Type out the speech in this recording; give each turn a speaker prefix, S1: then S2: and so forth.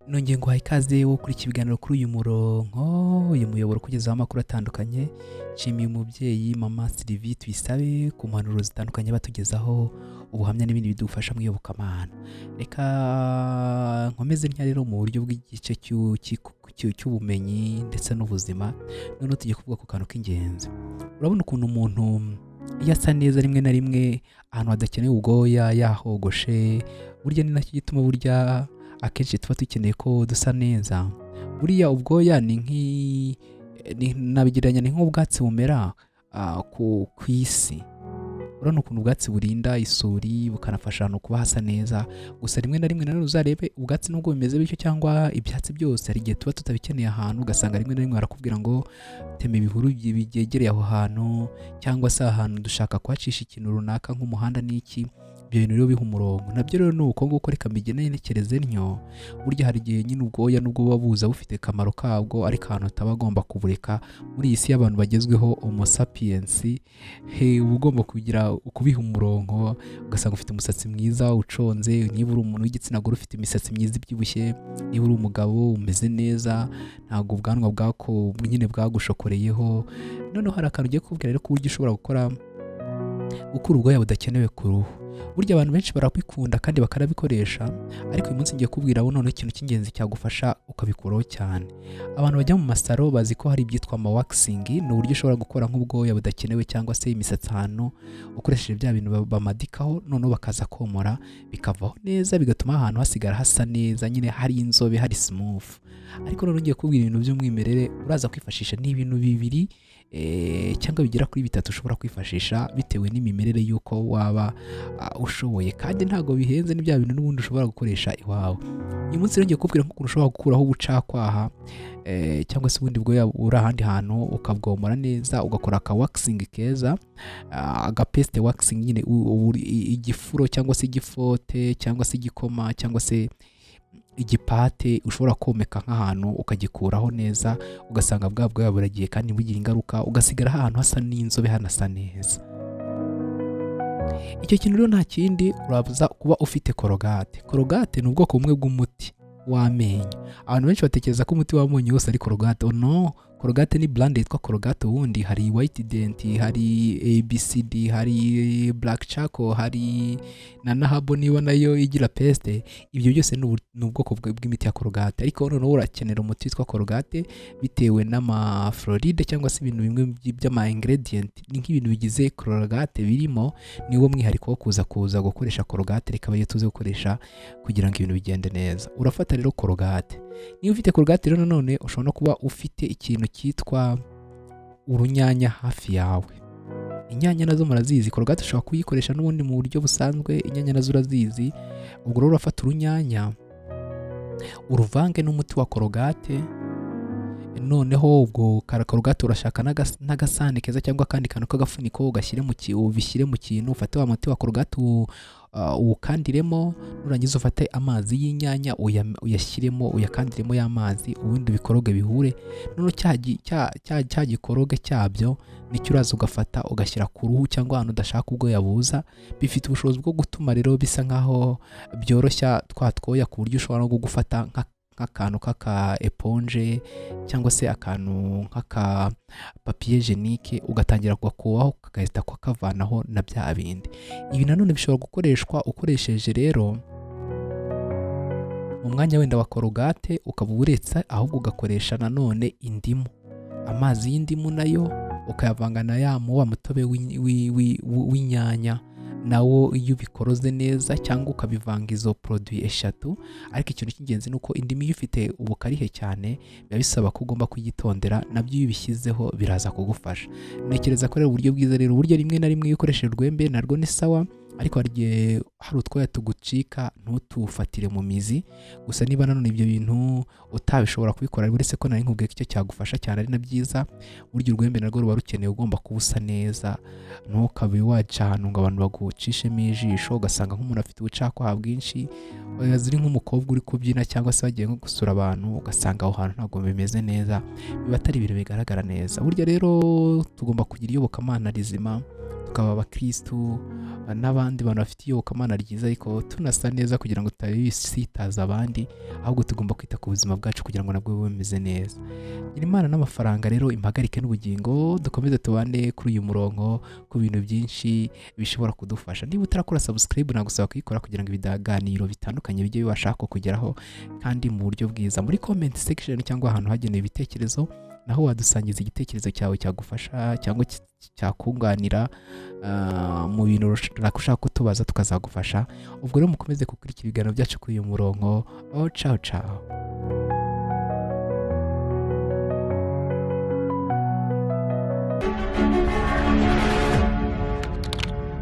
S1: Nongeye nguhaye ikaze wo kuri iki biganiro kuri uyu murongo, uyu muyoboro ukugezaho amakuru atandukanye. Nshimiye umubyeyi Mama Sylvie Tuyisabe ku mpanuro zitandukanye batugezaho ubuhamya n'ibindi bidufasha mu iyobokamana. Reka nkomeze ntya rero mu buryo bw'igice cy'ubumenyi ndetse n'ubuzima. Noneho tugiye kuvuga ku kantu k'ingenzi. Urabona ukuntu umuntu iyo asa neza rimwe na rimwe ahantu hadakenewe ubwoya yahogoshe, burya ni nacyo gituma burya akenshi tuba dukeneye ko dusa neza. Buriya ubwoya nabigereranya ni nk'ubwatsi bumera ku isi. Urabona ukuntu ubwatsi burinda isuri bukanafasha ahantu kuba hasa neza. Gusa rimwe na rimwe nanone uzarebe ubwatsi nubwo bimeze bityo cyangwa ibyatsi byose, hari igihe tuba tutabikeneye ahantu, ugasanga rimwe na rimwe barakubwira ngo tema ibihuru byegereye aho hantu, cyangwa se ahantu dushaka kuhacisha ikintu runaka nk'umuhanda n'iki. Ibyo bintu rero biha umurongo. Nabyo rero ni uko nguko, reka mbigenekereze ntyo. Burya hari igihe nyine ubwoya nubwo buba buza bufite akamaro kabwo, ariko ahantu utaba agomba kubureka. Muri iyi si y'abantu bagezweho Homo sapiens, uba ugomba kubiha umurongo. Ugasanga ufite umusatsi mwiza uconze, niba uri umuntu w'igitsina gore ufite imisatsi myiza ibyibushye, niba uri umugabo umeze neza, ntabwo ubwanwa bwako nyine bwagushokoreyeho. Noneho hari akantu ugiye kubwira rero ku buryo ushobora gukora ubwoya budakenewe ku ruhu. Burya abantu benshi barabikunda kandi bakanabikoresha, ariko uyu munsi ngiye kubwira noneho ikintu cy'ingenzi cyagufasha ukabikuraho cyane. Abantu bajya mu masaro bazi ko hari ibyitwa ama-waxing. Ni uburyo ushobora gukora nk'ubwoya budakenewe cyangwa se imisatsi ahantu ukoresheje bya bintu bamadikaho, noneho bakaza komora bikavaho neza, bigatuma ahantu hasigara hasa neza, nyine hari inzobe, hari smooth. Ariko noneho ngiye kubwira ibintu by'umwimerere uraza kwifashisha n'ibintu bibiri cyangwa bigera kuri bitatu ushobora kwifashisha bitewe n'imimerere y'uko waba ushoboye, kandi ntabwo bihenze. ni bya bintu n'ubundi ushobora gukoresha iwawe. Uyu munsi rero ngiye kubwira nk'ukuntu ushobora gukuraho ubucakwaha cyangwa se ubundi bwoya uri ahandi hantu, ukabwomora neza, ugakora aka waxing keza, agapeste waxing, nyine igifuro cyangwa se igifote cyangwa se igikoma cyangwa se igipate ushobora komeka nk'ahantu ukagikuraho neza, ugasanga bwa bwoya buragiye kandi bugira ingaruka, ugasigara ahantu hasa n'inzobe hanasa neza. Icyo kintu rero nta kindi, urabuza kuba ufite korogate. Korogate ni ubwoko bumwe bw'umuti w'amenyo. Abantu benshi batekereza ko umuti w'amenyo wose ari korogate. No, korogate ni brand yitwa korogate. Ubundi hari white dent, hari ABCD, hari black charcoal, hari na nahabo niba nayo igira peste. Ibyo byose ni ubwoko bw'imiti ya korogate, ariko noneho urakenera umuti witwa korogate bitewe n'amafluoride cyangwa se ibintu bimwe by'ama ingredient. Ni nk'ibintu bigize korogate birimo, niwo mwihariko wo kuza gukoresha korogate. Reka bayo tuze gukoresha kugira ngo ibintu bigende neza. Urafata rero korogate. Niba ufite korogate rero nanone ushobora no kuba ufite ikintu cyitwa urunyanya hafi yawe. Inyanya nazo murazizi, korogate ushobora kuyikoresha n'ubundi mu buryo busanzwe, inyanya nazo urazizi. Ubwo rero urafata urunyanya uruvange n'umuti wa korogate, noneho ubwo korogate urashaka n'agasahane keza cyangwa akandi kantu k'agafuniko ubishyire mu kintu, ufate wa muti wa korogate uwukandiremo, nurangiza ufate amazi y'inyanya uyashyiremo, uyakandiremo y'amazi, ubundi bikoroge bihure. Noneho cya gikoroge cyabyo nicyo uraza ugafata ugashyira ku ruhu cyangwa ahantu udashaka ubwoya buza. Bifite ubushobozi bwo gutuma rero bisa nkaho byoroshya twa twoya, ku buryo ushobora no gufata nk'akantu k'aka eponge cyangwa se akantu nk'aka papier jenike, ugatangira kugakubaho kagahita kavanaho na bya bindi. Ibi nanone bishobora gukoreshwa ukoresheje rero mu mwanya wenda wa korogate, ukaba uretse ahubwo ugakoresha nanone indimu, amazi y'indimu nayo ukayavanga na wa mutobe w'inyanya nawo. Iyo ubikoroze neza cyangwa ukabivanga izo produit eshatu, ariko ikintu cy'ingenzi ni uko indimu iyo ufite ubukarihe cyane biba bisaba ko ugomba kuyitondera. Nabyo iyo ubishyizeho biraza kugufasha. Ntekereza ko rero uburyo bwiza rero, uburyo rimwe na rimwe iyo ukoresheje urwembe narwo ni sawa, ariko hari igihe hari utwoya tugucika ntutufatire mu mizi. Gusa niba nanone ibyo bintu utabishobora kubikora, uretse ko nari nkubwiye ko icyo cyagufasha cyane ari na byiza, burya urwembe narwo ruba rukeneye, ugomba kuba usa neza, ntukabe waca ahantu ngo abantu bagucishemo ijisho, ugasanga nk'umuntu afite ubucakwaha bwinshi, ziri nk'umukobwa uri kubyina cyangwa se wagiye nko gusura abantu, ugasanga aho hantu ntabwo bimeze neza, biba atari ibintu bigaragara neza. Burya rero tugomba kugira iyobokamana rizima, tukaba abakristu n'abandi bantu bafite iyobokamana ryiza ariko tunasa neza kugira ngo tutabisitaza abandi, ahubwo tugomba kwita ku buzima bwacu kugira ngo nabwo bube bumeze neza. Gira Imana n'amafaranga rero impagarike n'ubugingo, dukomeze tubane kuri uyu murongo ku bintu byinshi bishobora kudufasha. Niba utarakora subscribe nagusaba kuyikora kugira ngo ibiganiro bitandukanye bijye bibasha kukugeraho kandi mu buryo bwiza. Muri comment section cyangwa ahantu hagenewe ibitekerezo naho wadusangiza igitekerezo cyawe cyagufasha cyangwa cyakunganira mu bintu ushaka kutubaza tukazagufasha. Ubwo rero mukomeze gukurikira ibiganiro byacu kuri uyu murongo. Ciao ciao.